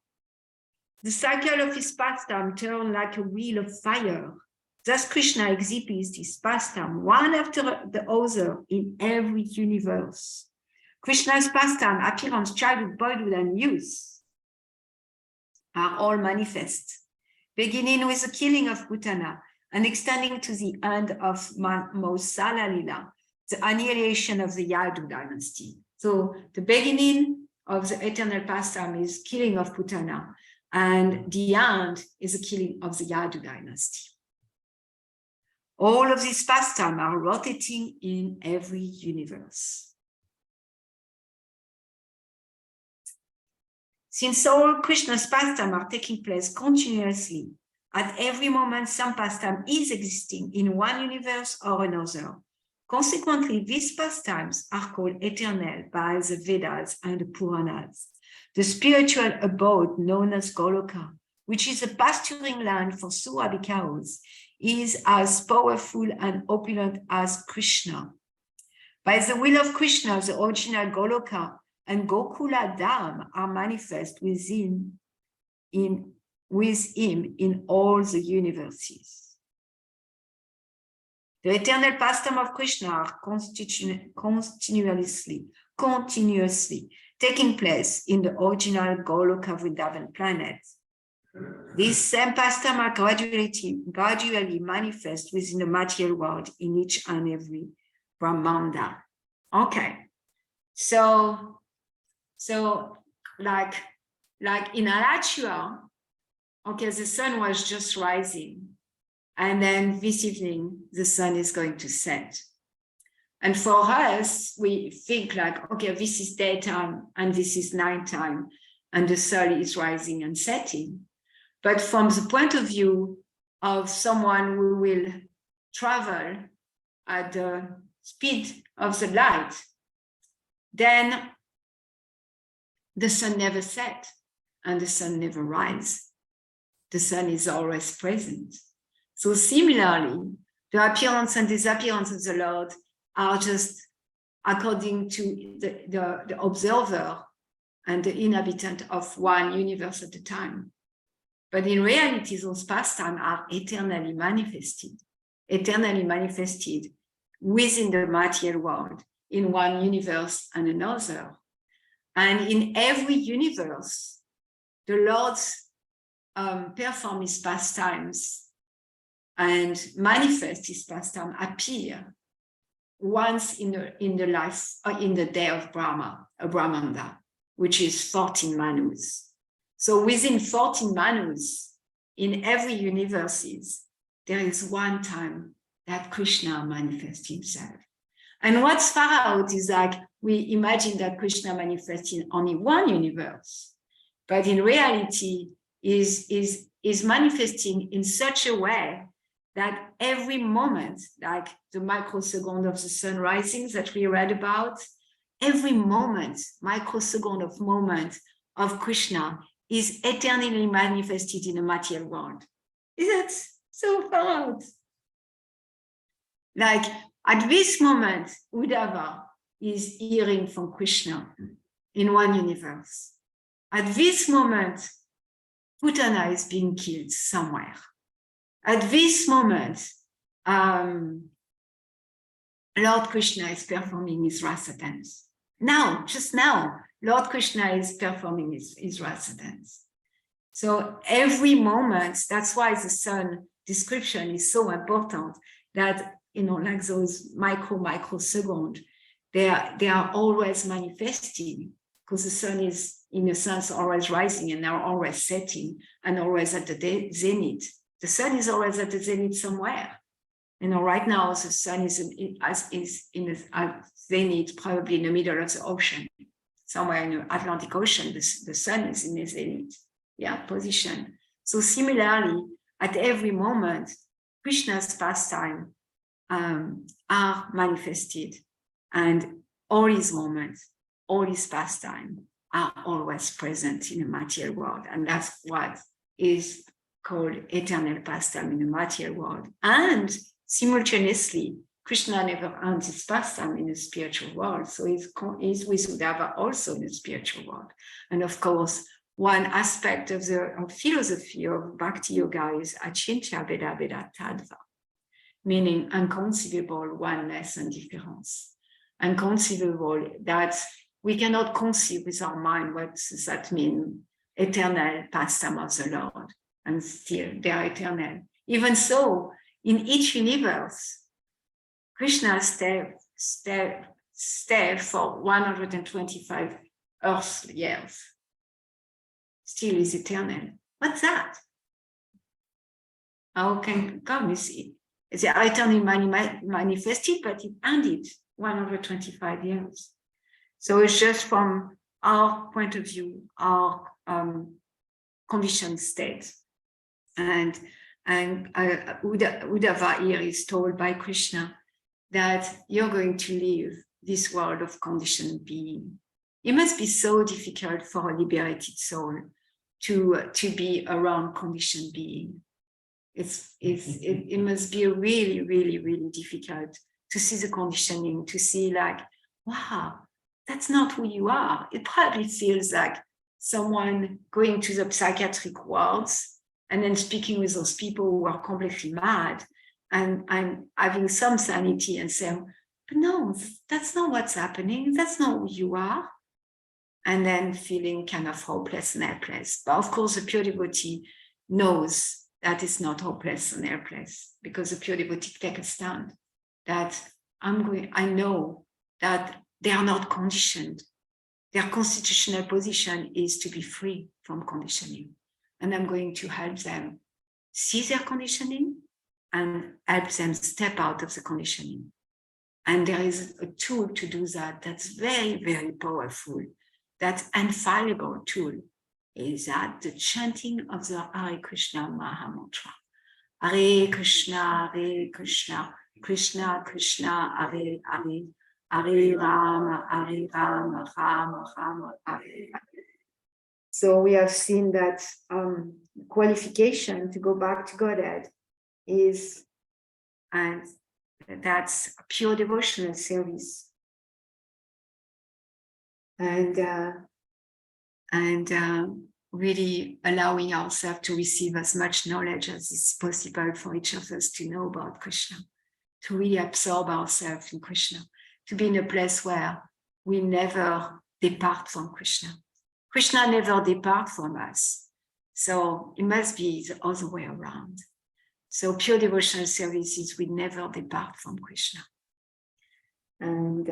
The cycle of his pastime turns like a wheel of fire. Thus, Krishna exhibits his pastime one after the other in every universe. Krishna's pastime, appearance, childhood, boyhood, and youth are all manifest, beginning with the killing of Putana and extending to the end of Mausala Lila, the annihilation of the Yadu dynasty. So the beginning of the eternal pastime is killing of Putana, and the end is the killing of the Yadu dynasty. All of these pastimes are rotating in every universe. Since all Krishna's pastimes are taking place continuously At every moment, some pastime is existing in one universe or another. Consequently, these pastimes are called eternal by the Vedas and the Puranas. The spiritual abode known as Goloka, which is a pasturing land for Surabhi cows, is as powerful and opulent as Krishna. By the will of Krishna, the original Goloka and Gokula Dham are manifest with him in all the universes. The eternal pastime of Krishna are continuously taking place in the original Goloka Vrindavan planet. These same pastime are gradually manifest within the material world in each and every Brahmanda. Okay, so like in Alachua, okay, the sun was just rising, and then this evening the sun is going to set. And for us, we think like, okay, this is daytime and this is nighttime, and the sun is rising and setting. But from the point of view of someone who will travel at the speed of the light, then the sun never sets and the sun never rises. The sun is always present. So similarly, the appearance and disappearance of the Lord are just according to the observer and the inhabitant of one universe at a time. But in reality, those pastimes are eternally manifested within the material world, in one universe and another. And in every universe, the Lord's perform his pastimes and manifest his pastime, appear once in the life, in the day of Brahma, a Brahmanda, which is 14 manus. So within 14 manus, in every universe, there is one time that Krishna manifests himself. And what's far out is like we imagine that Krishna manifests in only one universe, but in reality is manifesting in such a way that every moment, like the microsecond of the sun rising that we read about, every moment, microsecond of moment of Krishna is eternally manifested in the material world. Is that so far out? Like at this moment, Uddhava is hearing from Krishna in one universe. At this moment, Putana is being killed somewhere. At this moment, Lord Krishna is performing his rasa dance. Now, just now, Lord Krishna is performing his rasa dance. So every moment, that's why the sun description is so important, that, you know, like those microsecond, they are always manifesting, because the sun is, in a sense, always rising and now always setting and always at the zenith. The sun is always at the zenith somewhere. You know, right now the sun is in the zenith, probably in the middle of the ocean, somewhere in the Atlantic Ocean. The sun is in the zenith, position. So similarly, at every moment, Krishna's pastime are manifested, and all his moments, all his pastime are always present in the material world, and that's what is called eternal pastime in the material world. And simultaneously, Krishna never ends his pastime in the spiritual world, so he's with Uddhava also in the spiritual world. And of course, one aspect of the philosophy of Bhakti Yoga is Achintya Veda Veda Tadva, meaning unconceivable oneness and difference. Unconceivable, that we cannot conceive with our mind what does that mean, eternal pastime of the Lord, and still they are eternal. Even so, in each universe, Krishna stayed for 125 earth years. Still is eternal. What's that? How can come? You see, they are eternally manifested, but it ended 125 years. So it's just from our point of view, our conditioned state. And And Uddhava here is told by Krishna that you're going to leave this world of conditioned being. It must be so difficult for a liberated soul to be around conditioned being. It must be really, really, really difficult to see the conditioning, to see like, wow, that's not who you are. It probably feels like someone going to the psychiatric wards and then speaking with those people who are completely mad and having some sanity and saying, but no, that's not what's happening. That's not who you are. And then feeling kind of hopeless and helpless. But of course, the pure devotee knows that it's not hopeless and helpless, because the pure devotee take a stand that I know that they are not conditioned. Their constitutional position is to be free from conditioning. And I'm going to help them see their conditioning and help them step out of the conditioning. And there is a tool to do that that's very, very powerful. That infallible tool is that the chanting of the Hare Krishna Maha Mantra. Hare Krishna, Krishna Krishna, Hare Hare, Hare Rama, Rama Rama, Hare Hare. So we have seen that qualification to go back to Godhead is, and that's pure devotional service. And really allowing ourselves to receive as much knowledge as is possible for each of us to know about Krishna, to really absorb ourselves in Krishna, to be in a place where we never depart from Krishna. Krishna never departs from us. So it must be the other way around. So pure devotional services will never depart from Krishna. And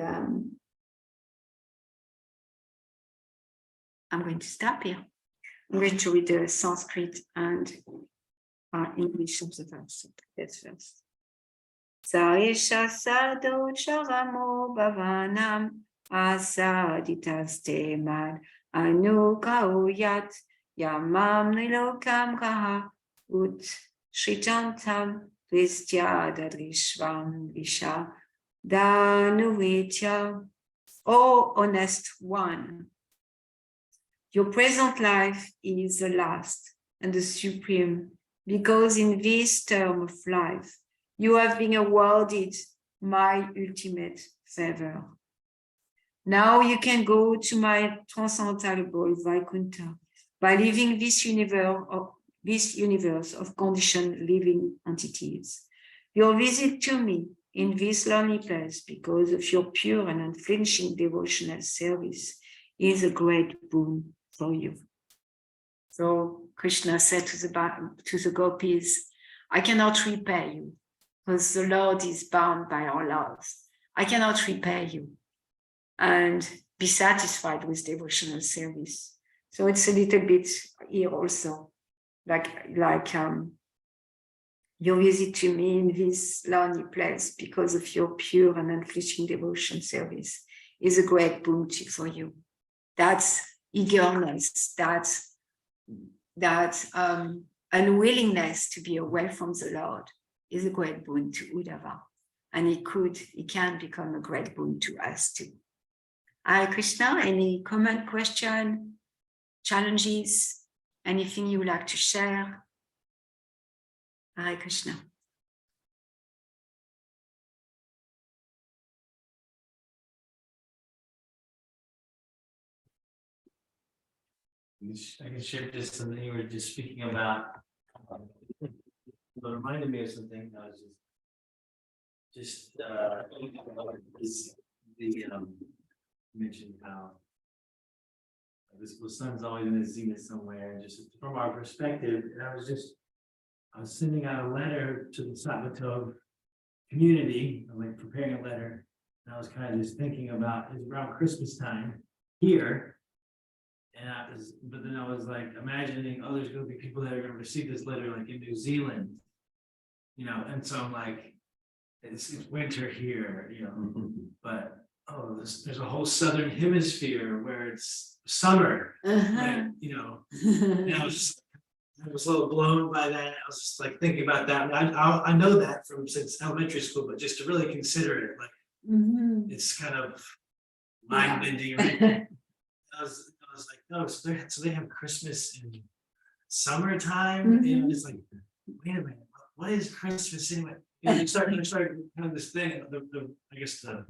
I'm going to stop here. I'm going to read the Sanskrit and English of the verse. That's first. Sarisha sado charamo bhavanam asaditas mad anukauyat yamam nilokam raha ut shritantam tvistya dadrishvam visha danuvitya. O honest one, your present life is the last and the supreme, because in this term of life, you have been awarded my ultimate favor. Now you can go to my transcendental Vaikuntha by living this universe of conditioned living entities. Your visit to me in this lonely place, because of your pure and unflinching devotional service, is a great boon for you. So Krishna said to the gopis, I cannot repay you, because the Lord is bound by our love. I cannot repay you, and be satisfied with devotional service. So it's a little bit here also, like your visit to me in this lonely place, because of your pure and unflinching devotion service, is a great boon for you. That's eagerness, that unwillingness to be away from the Lord is a great boon to Uddhava. And it can become a great boon to us too. Hare Krishna, any comment, question, challenges, anything you would like to share? Hare Krishna. I can share just something you were just speaking about. It reminded me of something. I was mentioned how the sun's always in the zenith somewhere, just from our perspective. And I was sending out a letter to the Sattva community. I'm like preparing a letter, and I was kind of just thinking about it's around Christmas time here. But then I was like imagining, there's going to be people that are going to receive this letter, like in New Zealand, and so I'm like, it's winter here, but there's a whole southern hemisphere where it's summer, right? And I was I was a little blown by that. I was just like thinking about that. I know that from since elementary school, but just to really consider it, like it's kind of mind bending. I was like, oh, so they have Christmas in summertime. You know, it's like, wait a minute, what is Christmas anyway? You know, you start kind of this thing. I guess the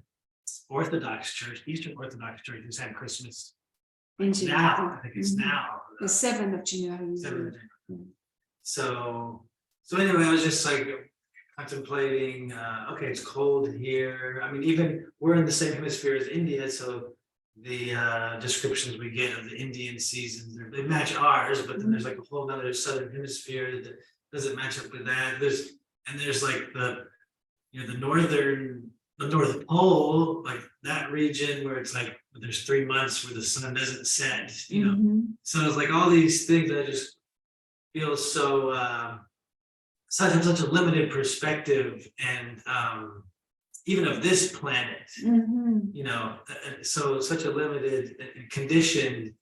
Orthodox Church, Eastern Orthodox Church, has had Christmas In now. January. I think it's now. The 7th of January. 7th of January. So anyway, I was just like contemplating. Okay, it's cold here. I mean, even we're in the same hemisphere as India, so the descriptions we get of the Indian seasons, they match ours, but then there's like a whole other southern hemisphere that doesn't match up with that. There's like the North Pole, like that region where it's like there's 3 months where the sun doesn't set, you know. So it's like all these things that I just feel so such a limited perspective, and even of this planet, you know, so such a limited and conditioned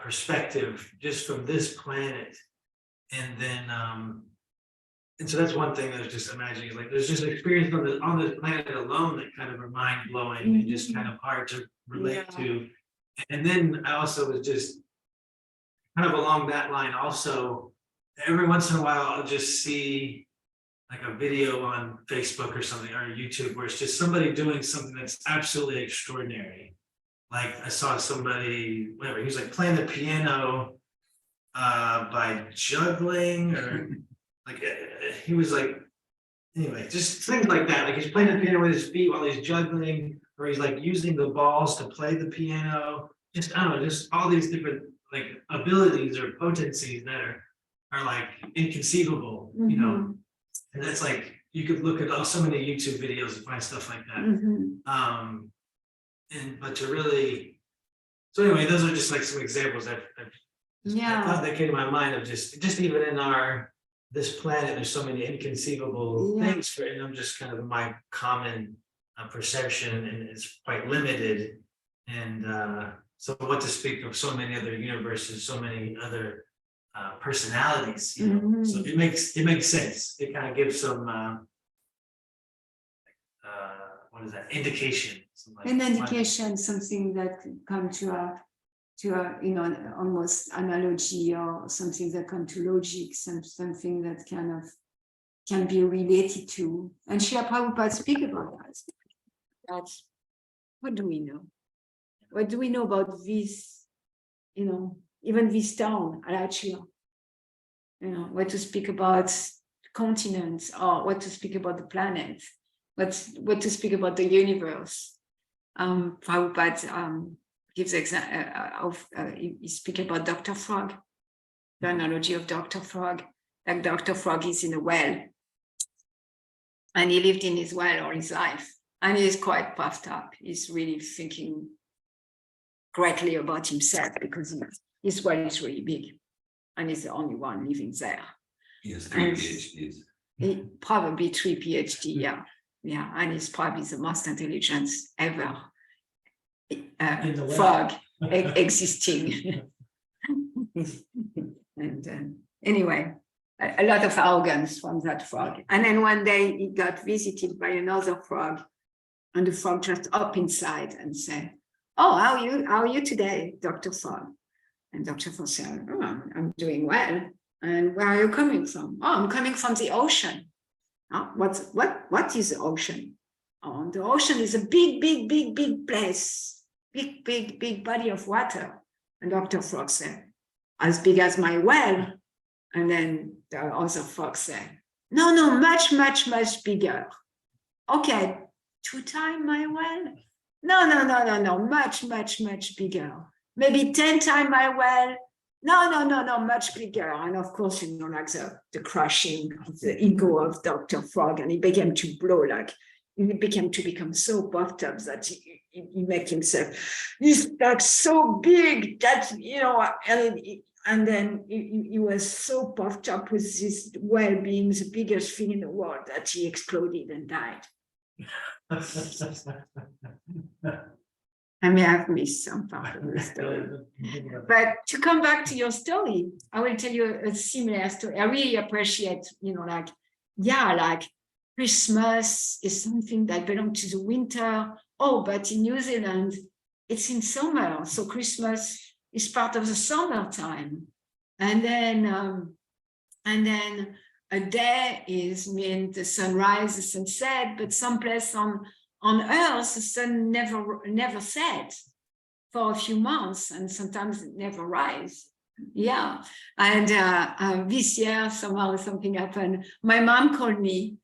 perspective just from this planet. And then and so that's one thing that I was just imagining, like there's just experience on this planet alone that kind of are mind blowing and just kind of hard to relate to. And then I also was just kind of along that line also, every once in a while I'll just see like a video on Facebook or something or YouTube where it's just somebody doing something that's absolutely extraordinary. Like I saw somebody, whatever, he was like playing the piano by juggling, or like he was like, anyway, just things like that. Like he's playing the piano with his feet while he's juggling, or he's like using the balls to play the piano. Just, I don't know, just all these different like abilities or potencies that are like inconceivable, you know. And that's like, you could look at so many YouTube videos and find stuff like that. But to really, so anyway, those are just like some examples I thought that came to my mind of just even in this planet, there's so many inconceivable things for, and I'm just kind of my common perception, and it's quite limited. And so what to speak of so many other universes, so many other personalities, you know. So it makes sense. It kind of gives some what is that, indication, an indication, something that could come to a you know, almost analogy, or something that come to logic, something that kind of can be related to. And Srila Prabhupada speak about that. That's, what do we know? What do we know about this, you know, even this town, Alachia? You know, what to speak about continents, or what to speak about the planet, what to speak about the universe. Prabhupada gives he speak about Dr. Frog, the analogy of Dr. Frog. Like Dr. Frog is in a well, and he lived in his well all his life, and he's quite puffed up. He's really thinking greatly about himself because his well is really big, and he's the only one living there. He has 3 PhDs. Probably 3 PhD, yeah, and he's probably the most intelligent ever frog existing. And anyway, a lot of arrogance from that frog. And then one day he got visited by another frog, and the frog just up inside and said, "Oh, how are you today, Dr. Frog?" And Dr. Frog said, "Oh, I'm doing well. And where are you coming from?" "Oh, I'm coming from the ocean." "Oh, what is the ocean?" "Oh, the ocean is a big place, big body of water." And Dr. Frog said, "As big as my well?" And then the other frog said, No, much bigger." "Okay, 2 times my well?" No, much bigger. "Maybe 10 times my well?" No, much bigger." And of course, you know, like the crushing of the ego of Dr. Frog, and he began to blow, like he began to become so puffed up that he made himself, he's like so big that, you know, and then he was so puffed up with his well being the biggest thing in the world that he exploded and died. I may have missed some part of the story. But to come back to your story, I will tell you a similar story. I really appreciate, like Christmas is something that belongs to the winter. Oh, but in New Zealand, it's in summer. So Christmas is part of the summertime. And then a day means the sunrise, the sunset, but someplace on Earth, the sun never sets for a few months, and sometimes it never rises. Yeah, and this year somehow something happened. My mom called me,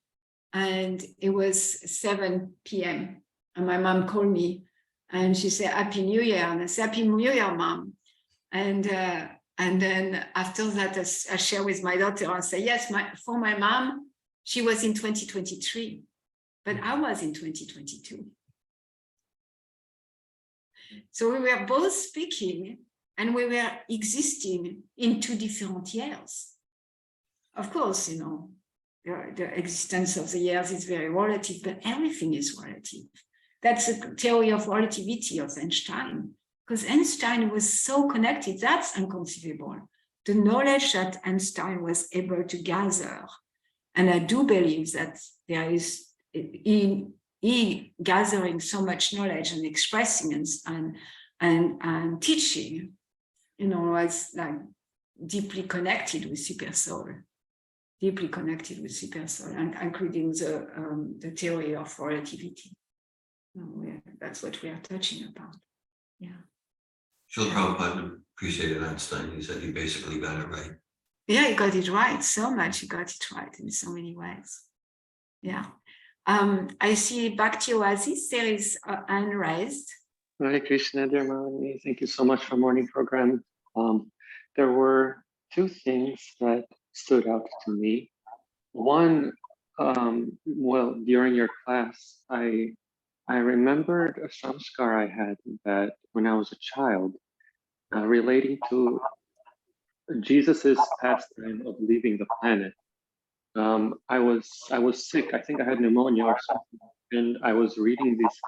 and it was 7 p.m. and my mom called me, and she said, "Happy New Year," and I said, "Happy New Year, Mom." And then after that, I share with my daughter. I say, "Yes, for my mom, she was in 2023, but I was in 2022." So we were both speaking, and we were existing in 2 different years. Of course, the existence of the years is very relative, but everything is relative. That's a theory of relativity of Einstein, because Einstein was so connected, that's inconceivable. The knowledge that Einstein was able to gather. And I do believe that there is, he gathering so much knowledge and expressing and teaching, was like deeply connected with Super Soul, and including the theory of relativity. That's what we are touching about. Yeah. Srila Prabhupada appreciated Einstein. He said he basically got it right. Yeah, he got it right so much. He got it right in so many ways. Yeah. I see back to you, Aziz. There is hand raised. Hare Krishna, dear Malini. Thank you so much for morning program. There were 2 things that stood out to me. One, during your class, I remembered a samskar I had that when I was a child, relating to Jesus's pastime of leaving the planet. I was sick. I think I had pneumonia or something, and I was reading these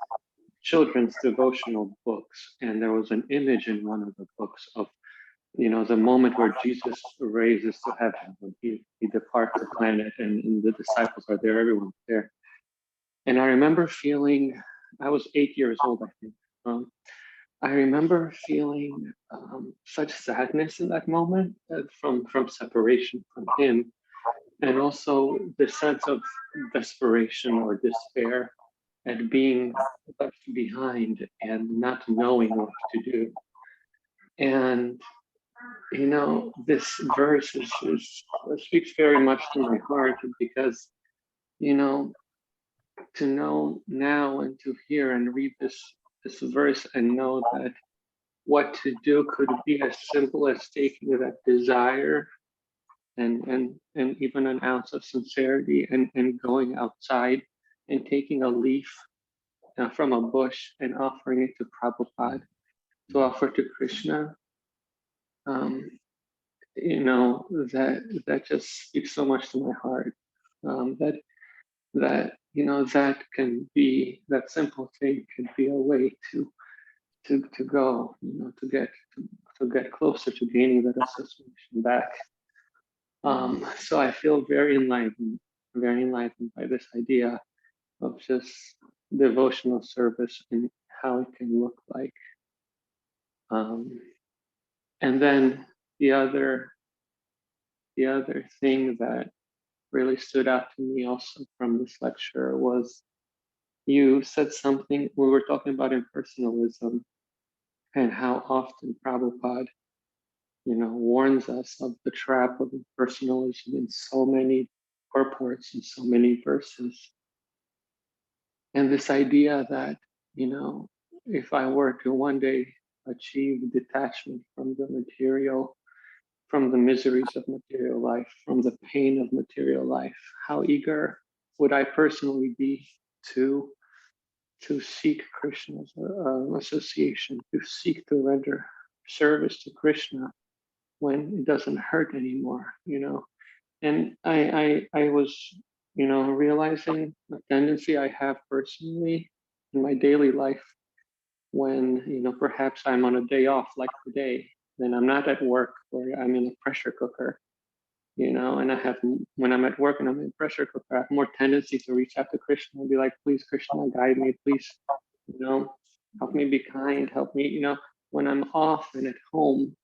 children's devotional books, and there was an image in one of the books of, the moment where Jesus raises to heaven, when he departs the planet, and the disciples are there, everyone's there. And I remember feeling, I was 8 years old, I think. I remember feeling such sadness in that moment from separation from him, and also the sense of desperation or despair at being left behind and not knowing what to do. And this verse speaks very much to my heart, because to know now and to hear and read this verse and know that what to do could be as simple as taking that desire and even an ounce of sincerity and going outside and taking a leaf from a bush and offering it to Prabhupada, to offer to Krishna. That just speaks so much to my heart. That can be, that simple thing can be a way to go, to get closer to gaining that association back. So I feel very enlightened by this idea of just devotional service and how it can look like. And then the other thing that really stood out to me also from this lecture was, you said something, we were talking about impersonalism and how often Prabhupada, warns us of the trap of impersonalism in so many purports and so many verses. And this idea that, if I were to one day achieve detachment from the material, from the miseries of material life, from the pain of material life, how eager would I personally be to seek Krishna's association, to seek to render service to Krishna when it doesn't hurt anymore, And I was, realizing a tendency I have personally in my daily life when, you know, perhaps I'm on a day off like today, then I'm not at work or I'm in a pressure cooker, you know, and when I'm at work and I'm in a pressure cooker, I have more tendency to reach out to Krishna and be like, please, Krishna, guide me, please, you know, help me be kind, help me, you know, when I'm off and at home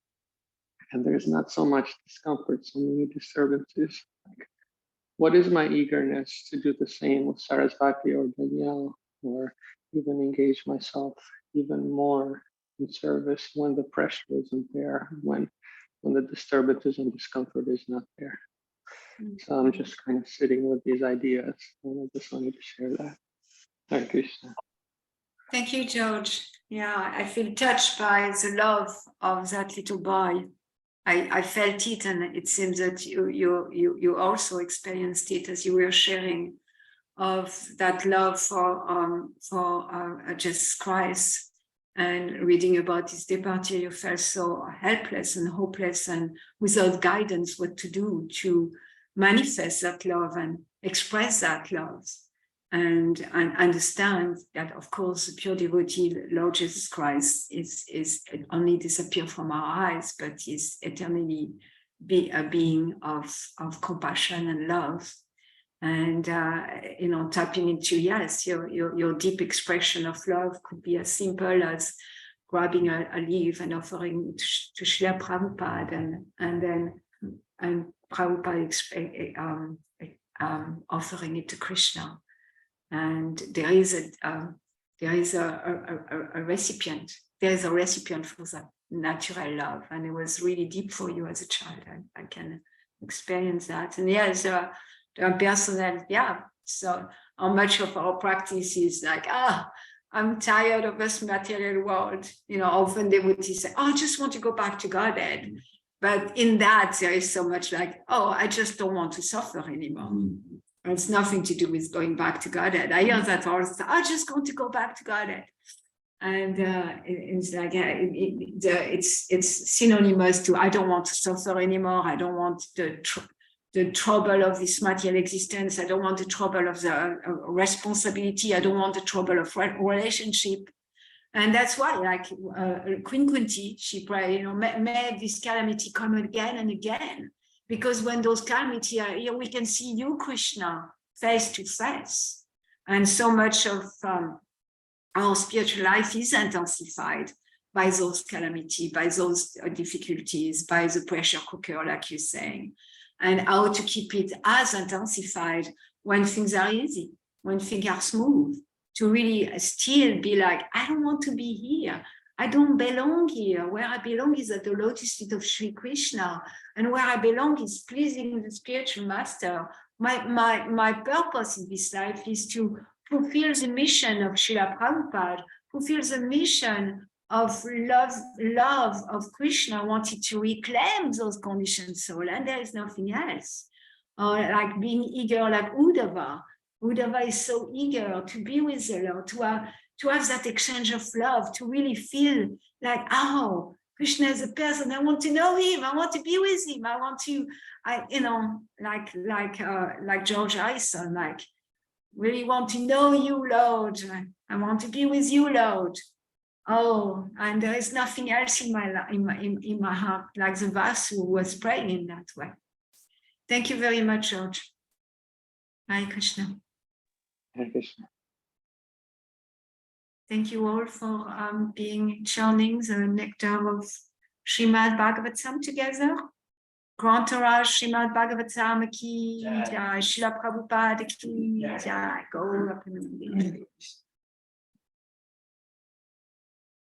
and there's not so much discomfort, so many disturbances, like, what is my eagerness to do the same with Sarasvati or Danielle, or even engage myself even more in service when the pressure isn't there, when the disturbances and discomfort is not there. So I'm just kind of sitting with these ideas, and I just wanted to share that. Hare Krishna. Thank you, George. Yeah, I feel touched by the love of that little boy. I felt it, and it seems that you also experienced it as you were sharing of that love for Jesus Christ, and reading about his departure. You felt so helpless and hopeless and without guidance what to do to manifest that love and express that love. And understand that, of course, the pure devotee, Lord Jesus Christ, is only disappear from our eyes, but is eternally a being of compassion and love. And you know, tapping into, yes, your deep expression of love could be as simple as grabbing a leaf and offering it to Srila Prabhupada, and Prabhupada offering it to Krishna. And there is a recipient. There is a recipient for that natural love, and it was really deep for you as a child. I can experience that. And yes, there are personal. Yeah. So how much of our practice is like, I'm tired of this material world. You know, often they would say, I just want to go back to Godhead. But in that, there is so much like, I just don't want to suffer anymore. It's nothing to do with going back to Godhead. I hear that all the time. I just want to go back to Godhead, and it's like it's synonymous to I don't want to suffer anymore. I don't want the trouble of this material existence. I don't want the trouble of the responsibility. I don't want the trouble of relationship. And that's why, like Queen Kunti, she prayed, may this calamity come again and again. Because when those calamities are here, we can see you, Krishna, face to face. And so much of our spiritual life is intensified by those calamities, by those difficulties, by the pressure cooker, like you're saying. And how to keep it as intensified when things are easy, when things are smooth, to really still be like, I don't want to be here. I don't belong here. Where I belong is at the lotus feet of Sri Krishna. And where I belong is pleasing the spiritual master. My purpose in this life is to fulfill the mission of Srila Prabhupada, fulfill the mission of love of Krishna, wanted to reclaim those conditioned soul, and there is nothing else. Like being eager like Uddhava. Uddhava is so eager to be with the Lord, to have that exchange of love, to really feel like, Krishna is a person. I want to know him. I want to be with him. I want to, like George Harrison, like really want to know you, Lord. I want to be with you, Lord. And there is nothing else in my heart, like the Vasu was praying in that way. Thank you very much, George. Hare Krishna. Hare Krishna. Thank you all for being churning the nectar of Srimad Bhagavatam together. Grant Raj Srimad Bhagavatam ki jai, Srila Prabhupada ki jai. Go up in the